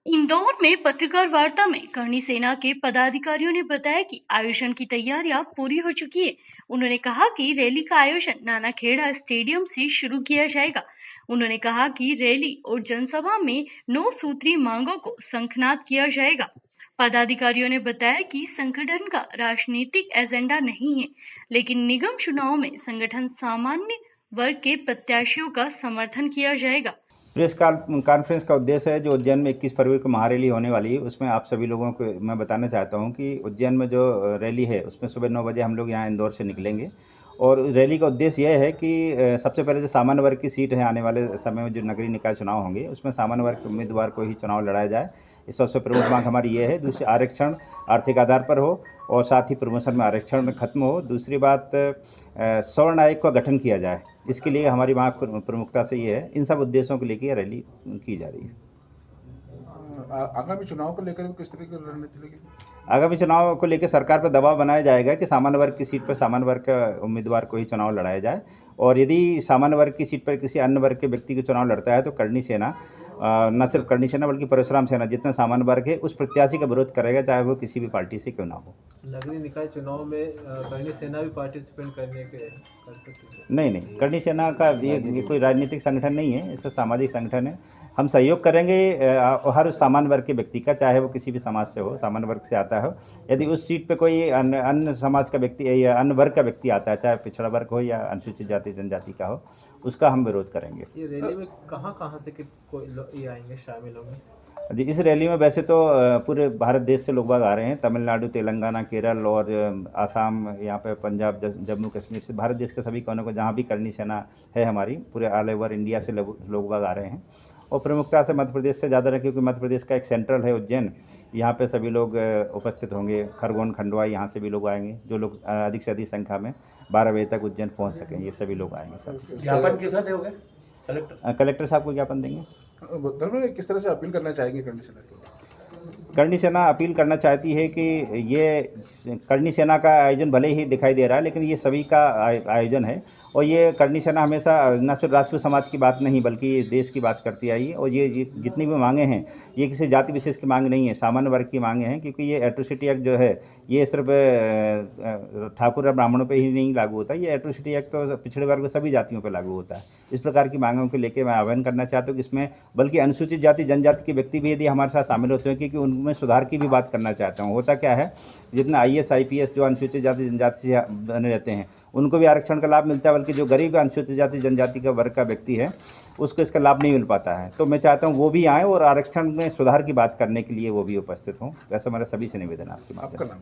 इंदौर में पत्रकार वार्ता में करणी सेना के पदाधिकारियों ने बताया कि आयोजन की तैयारियां पूरी हो चुकी है। उन्होंने कहा कि रैली का आयोजन नानाखेड़ा स्टेडियम से शुरू किया जाएगा। उन्होंने कहा कि रैली और जनसभा में 9 सूत्री मांगों को शंखनाद किया जाएगा। पदाधिकारियों ने बताया कि संगठन का राजनीतिक एजेंडा नहीं है, लेकिन निगम चुनाव में संगठन सामान्य वर्ग के प्रत्याशियों का समर्थन किया जाएगा। प्रेस कॉन्फ्रेंस का उद्देश्य है जो उज्जैन में 21 फरवरी को महारैली होने वाली है, उसमें आप सभी लोगों को मैं बताना चाहता हूं कि उज्जैन में जो रैली है उसमें सुबह 9 बजे हम लोग यहां इंदौर से निकलेंगे। और रैली का उद्देश्य यह है कि सबसे पहले जो सामान्य वर्ग की सीट है, आने वाले समय में जो नगरीय निकाय चुनाव होंगे उसमें सामान्य वर्ग के उम्मीदवार को ही चुनाव लड़ाया जाए। इस सबसे प्रमुख मांग हमारी ये है। दूसरी, आरक्षण आर्थिक आधार पर हो और साथ ही प्रमोशन में आरक्षण खत्म हो। दूसरी बात, स्वर्ण आयोग का गठन किया जाए, इसके लिए हमारी मांग प्रमुखता से ये है। इन सब उद्देश्यों को लेकर रैली की जा रही है। आगामी चुनाव को लेकर किस तरह की रणनीति लगेगी? आगामी चुनाव को लेकर सरकार पर दबाव बनाया जाएगा कि सामान्य वर्ग की सीट पर सामान्य वर्ग का उम्मीदवार को ही चुनाव लड़ाया जाए। और यदि सामान्य वर्ग की सीट पर किसी अन्य वर्ग के व्यक्ति को चुनाव लड़ता है तो करणी सेना, न सिर्फ करणी सेना बल्कि परशुराम सेना, जितना सामान्य वर्ग है उस प्रत्याशी का विरोध करेगा, चाहे वो किसी भी पार्टी से क्यों ना हो। नगरीय निकाय चुनाव में करणी सेना भी पार्टिसिपेट करने के कर सकती है? नहीं, करणी सेना का ये कोई राजनीतिक संगठन नहीं है, इसका सामाजिक संगठन है। हम सहयोग करेंगे हर उस सामान्य वर्ग के व्यक्ति का, चाहे वो किसी भी समाज से हो, सामान्य वर्ग से आता हो। यदि उस सीट पे कोई अन्य समाज का व्यक्ति या अन्य वर्ग का व्यक्ति आता है, चाहे पिछड़ा वर्ग हो या अनुसूचित जाति जनजाति का हो, उसका हम विरोध करेंगे। ये रैली में कहाँ से ये आएंगे, शामिल होंगे? जी, इस रैली में वैसे तो पूरे भारत देश से लोग बाग आ रहे हैं। तमिलनाडु, तेलंगाना, केरल और आसाम, यहाँ पे पंजाब, जम्मू कश्मीर से, भारत देश के सभी कोनों को जहाँ भी करणी सेना है हमारी, पूरे ऑल ओवर इंडिया से लोग बाग आ रहे हैं। और प्रमुखता से मध्य प्रदेश से ज़्यादा है, क्योंकि मध्य प्रदेश का एक सेंट्रल है उज्जैन, यहाँ पे सभी लोग उपस्थित होंगे। खरगोन, खंडवा, यहाँ से भी लोग आएंगे। जो लोग अधिक से अधिक संख्या में 12 बजे तक उज्जैन पहुँच सकें, ये सभी लोग आएंगे। सब ज्ञापन के साथ होगा कलेक्टर साहब को ज्ञापन देंगे। किस तरह से अपील करना चाहेंगे करणी सेना के? करणी सेना अपील करना चाहती है कि ये करणी सेना का आयोजन भले ही दिखाई दे रहा है, लेकिन ये सभी का आयोजन है। और ये करणी सेना हमेशा न सिर्फ राजपूत समाज की बात नहीं बल्कि देश की बात करती आई है। और ये जितनी भी मांगे हैं ये किसी जाति विशेष की मांग नहीं है, सामान्य वर्ग की मांगे हैं। क्योंकि ये एट्रोसिटी एक्ट जो है ये सिर्फ ठाकुर और ब्राह्मणों पर ही नहीं लागू होता, ये एट्रोसिटी एक्ट तो पिछड़े वर्ग सभी जातियों पर लागू होता है। इस प्रकार की मांगों को लेकर मैं आह्वान करना चाहता हूँ कि इसमें बल्कि अनुसूचित जाति जनजाति के व्यक्ति भी यदि हमारे साथ शामिल होते हैं, क्योंकि उनमें सुधार की भी बात करना चाहता हूँ। होता क्या है, जितना IAS IPS जो अनुसूचित जाति जनजाति से बने रहते हैं उनको भी आरक्षण का लाभ मिलता है, बल्कि जो गरीब अनुसूचित जाति जनजाति का वर्ग का व्यक्ति है उसको इसका लाभ नहीं मिल पाता है। तो मैं चाहता हूँ वो भी आएँ और आरक्षण में सुधार की बात करने के लिए वो भी उपस्थित हों। ऐसा मेरा सभी से निवेदन है आपके माध्यम से।